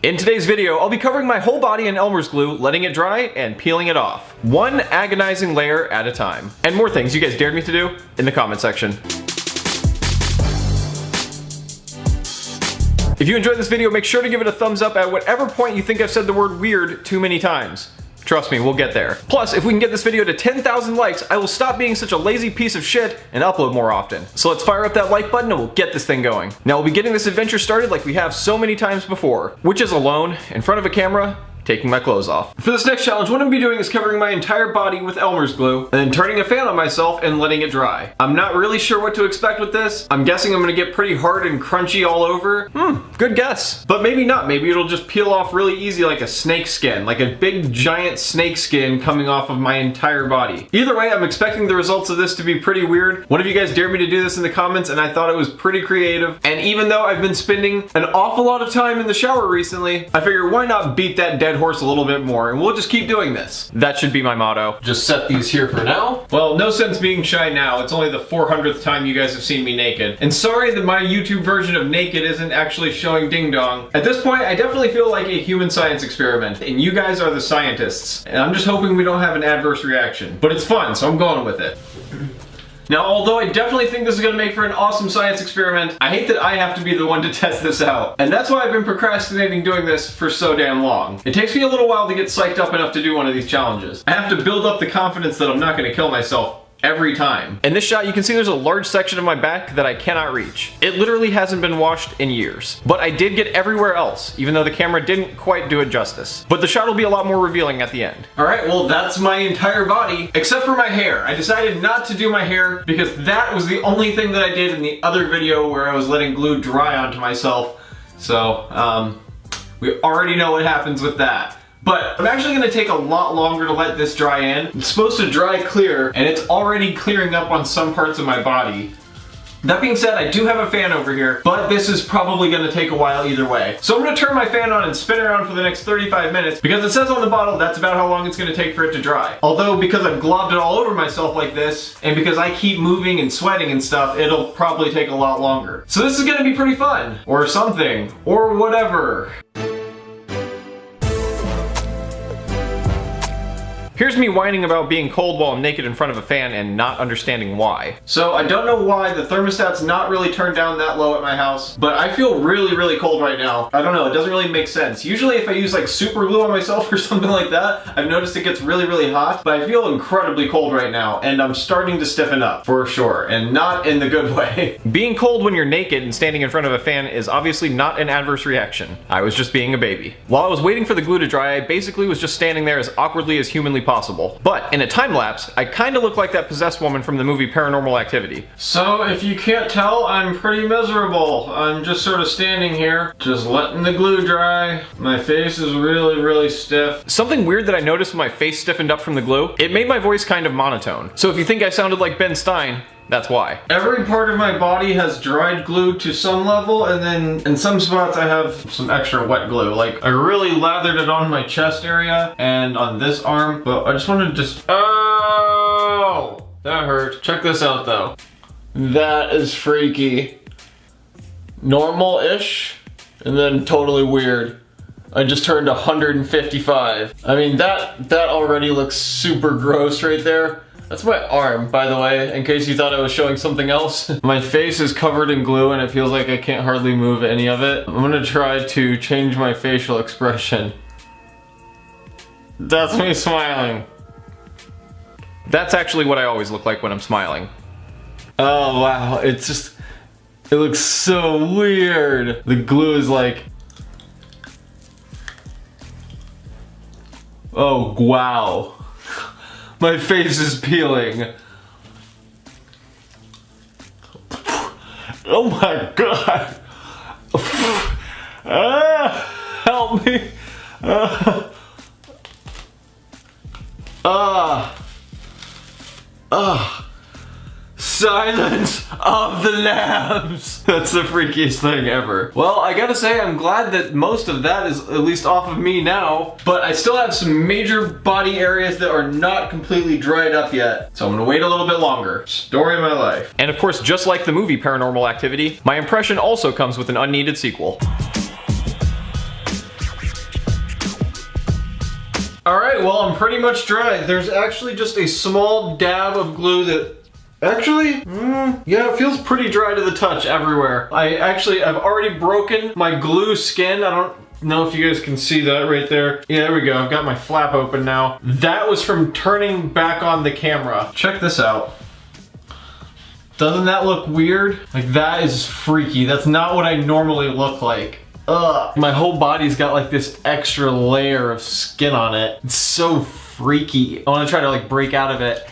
In today's video, I'll be covering my whole body in Elmer's glue, letting it dry, and peeling it off. One agonizing layer at a time. And more things you guys dared me to do in the comment section. If you enjoyed this video, make sure to give it a thumbs up at whatever point you think I've said the word weird too many times. Trust me, we'll get there. Plus, if we can get this video to 10,000 likes, I will stop being such a lazy piece of shit and upload more often. So let's fire up that like button and we'll get this thing going. Now we'll be getting this adventure started like we have so many times before, which is alone, in front of a camera, taking my clothes off. For this next challenge, what I'm gonna be doing is covering my entire body with Elmer's glue, and then turning a fan on myself and letting it dry. I'm not really sure what to expect with this. I'm guessing I'm gonna get pretty hard and crunchy all over. Good guess. But maybe not, maybe it'll just peel off really easy like a snake skin, like a big giant snake skin coming off of my entire body. Either way, I'm expecting the results of this to be pretty weird. One of you guys dared me to do this in the comments and I thought it was pretty creative. And even though I've been spending an awful lot of time in the shower recently, I figure why not beat that dead horse a little bit more, and we'll just keep doing this. That should be my motto. Just set these here for now. Well, no sense being shy now. It's only the 400th time you guys have seen me naked. And sorry that my YouTube version of naked isn't actually showing ding dong. At this point, I definitely feel like a human science experiment, and you guys are the scientists. And I'm just hoping we don't have an adverse reaction. But it's fun, so I'm going with it. Now, although I definitely think this is gonna make for an awesome science experiment, I hate that I have to be the one to test this out. And that's why I've been procrastinating doing this for so damn long. It takes me a little while to get psyched up enough to do one of these challenges. I have to build up the confidence that I'm not gonna kill myself every time. In this shot, you can see there's a large section of my back that I cannot reach. It literally hasn't been washed in years. But I did get everywhere else, even though the camera didn't quite do it justice. But the shot will be a lot more revealing at the end. Alright, well that's my entire body, except for my hair. I decided not to do my hair because that was the only thing that I did in the other video where I was letting glue dry onto myself. So, we already know what happens with that. But I'm actually gonna take a lot longer to let this dry in. It's supposed to dry clear, and it's already clearing up on some parts of my body. That being said, I do have a fan over here, but this is probably gonna take a while either way. So I'm gonna turn my fan on and spin around for the next 35 minutes, because it says on the bottle that's about how long it's gonna take for it to dry. Although, because I've globbed it all over myself like this, and because I keep moving and sweating and stuff, it'll probably take a lot longer. So this is gonna be pretty fun. Or something. Or whatever. Here's me whining about being cold while I'm naked in front of a fan and not understanding why. So I don't know why the thermostat's not really turned down that low at my house, but I feel really cold right now. I don't know, it doesn't really make sense. Usually if I use like super glue on myself or something like that, I've noticed it gets really hot, but I feel incredibly cold right now and I'm starting to stiffen up for sure, and not in the good way. Being cold when you're naked and standing in front of a fan is obviously not an adverse reaction. I was just being a baby. While I was waiting for the glue to dry, I basically was just standing there as awkwardly as humanly possible. But in a time lapse, I kinda look like that possessed woman from the movie Paranormal Activity. So if you can't tell, I'm pretty miserable. I'm just sort of standing here, just letting the glue dry. My face is really stiff. Something weird that I noticed when my face stiffened up from the glue, it made my voice kind of monotone. So if you think I sounded like Ben Stein, that's why. Every part of my body has dried glue to some level, and then in some spots I have some extra wet glue. Like, I really lathered it on my chest area and on this arm, but I just wanted to just, oh, that hurt. Check this out though. That is freaky. Normal-ish, and then totally weird. I just turned 155. I mean, that already looks super gross right there. That's my arm, by the way, in case you thought I was showing something else. My face is covered in glue and it feels like I can't hardly move any of it. I'm gonna try to change my facial expression. That's me smiling. That's actually what I always look like when I'm smiling. Oh wow, it looks so weird. The glue is like, oh wow. My face is peeling. Oh my god. Help me. Silence of the Lambs! That's the freakiest thing ever. Well, I gotta say, I'm glad that most of that is at least off of me now, but I still have some major body areas that are not completely dried up yet. So I'm gonna wait a little bit longer. Story of my life. And of course, just like the movie Paranormal Activity, my impression also comes with an unneeded sequel. All right, well, I'm pretty much dry. There's actually just a small dab of glue that actually, yeah, it feels pretty dry to the touch everywhere. I've already broken my glue skin. I don't know if you guys can see that right there. Yeah, there we go. I've got my flap open now. That was from turning back on the camera. Check this out. Doesn't that look weird? Like, that is freaky. That's not what I normally look like. Ugh. My whole body's got like this extra layer of skin on it. It's so freaky. I want to try to like break out of it.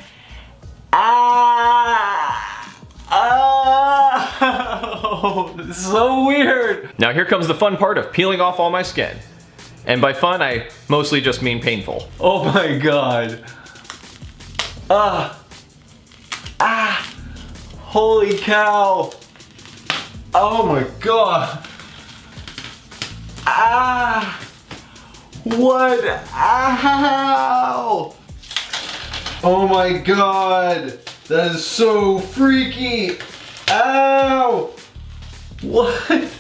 Oh, this is so weird. Now here comes the fun part of peeling off all my skin. And by fun, I mostly just mean painful. Oh my god. Holy cow. Oh my god. What? Ow. Oh my god. That is so freaky. Ow. What?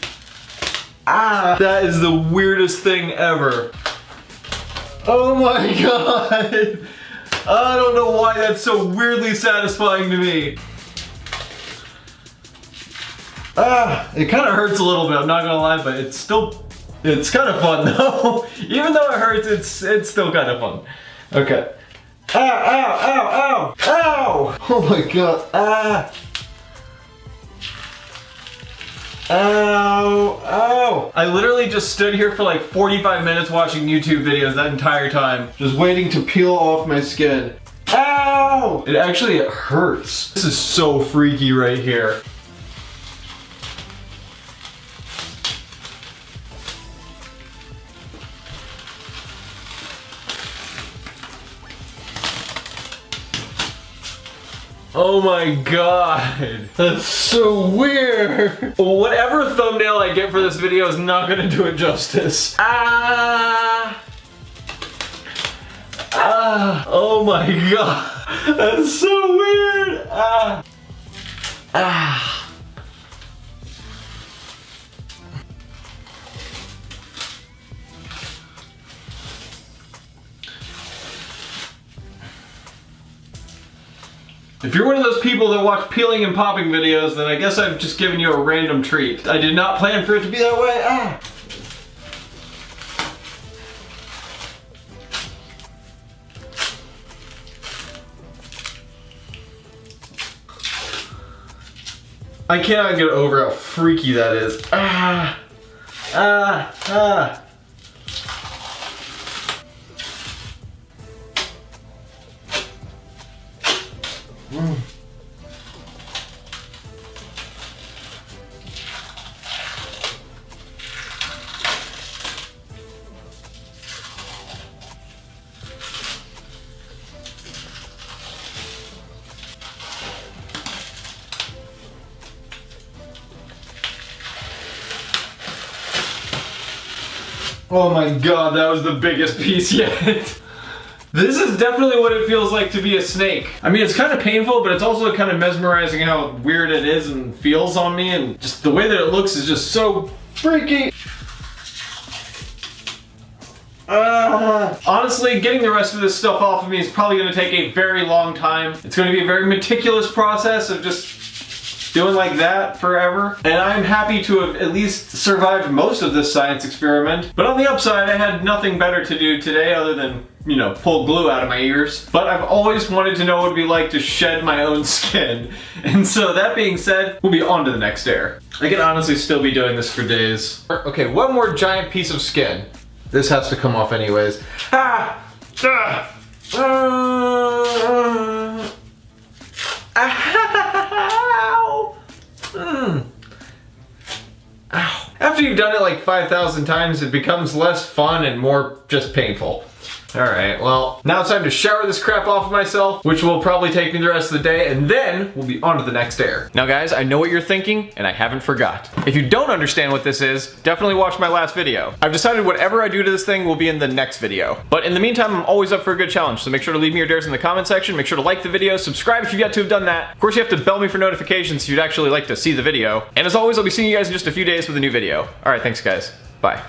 That is the weirdest thing ever. Oh my god. I don't know why that's so weirdly satisfying to me. It kind of hurts a little bit, I'm not gonna lie, but it's kind of fun though. Even though it hurts, it's still kind of fun. Okay. Ow, ow, ow, ow, ow! Oh my god, Ow, ow! I literally just stood here for like 45 minutes watching YouTube videos that entire time, just waiting to peel off my skin. Ow! It actually hurts. This is so freaky right here. Oh my god, that's so weird. Whatever thumbnail I get for this video is not gonna do it justice. Oh my god, that's so weird. If you're one of those people that watch peeling and popping videos, then I guess I've just given you a random treat. I did not plan for it to be that way. I cannot get over how freaky that is. Oh my god, that was the biggest piece yet. This is definitely what it feels like to be a snake. I mean, it's kind of painful, but it's also kind of mesmerizing how weird it is and feels on me, and just the way that it looks is just so freaky. Honestly, getting the rest of this stuff off of me is probably going to take a very long time. It's going to be a very meticulous process of just doing like that forever. And I'm happy to have at least survived most of this science experiment. But on the upside, I had nothing better to do today other than, you know, pull glue out of my ears. But I've always wanted to know what it'd be like to shed my own skin. And so that being said, we'll be on to the next dare. I could honestly still be doing this for days. Okay, one more giant piece of skin. This has to come off anyways. Ow! Ow. After you've done it like 5,000 times, it becomes less fun and more just painful. Alright, well, now it's time to shower this crap off of myself, which will probably take me the rest of the day, and then we'll be on to the next dare. Now guys, I know what you're thinking, and I haven't forgot. If you don't understand what this is, definitely watch my last video. I've decided whatever I do to this thing will be in the next video. But in the meantime, I'm always up for a good challenge, so make sure to leave me your dares in the comment section, make sure to like the video, subscribe if you've yet to have done that. Of course, you have to bell me for notifications if you'd actually like to see the video. And as always, I'll be seeing you guys in just a few days with a new video. Alright, thanks guys. Bye.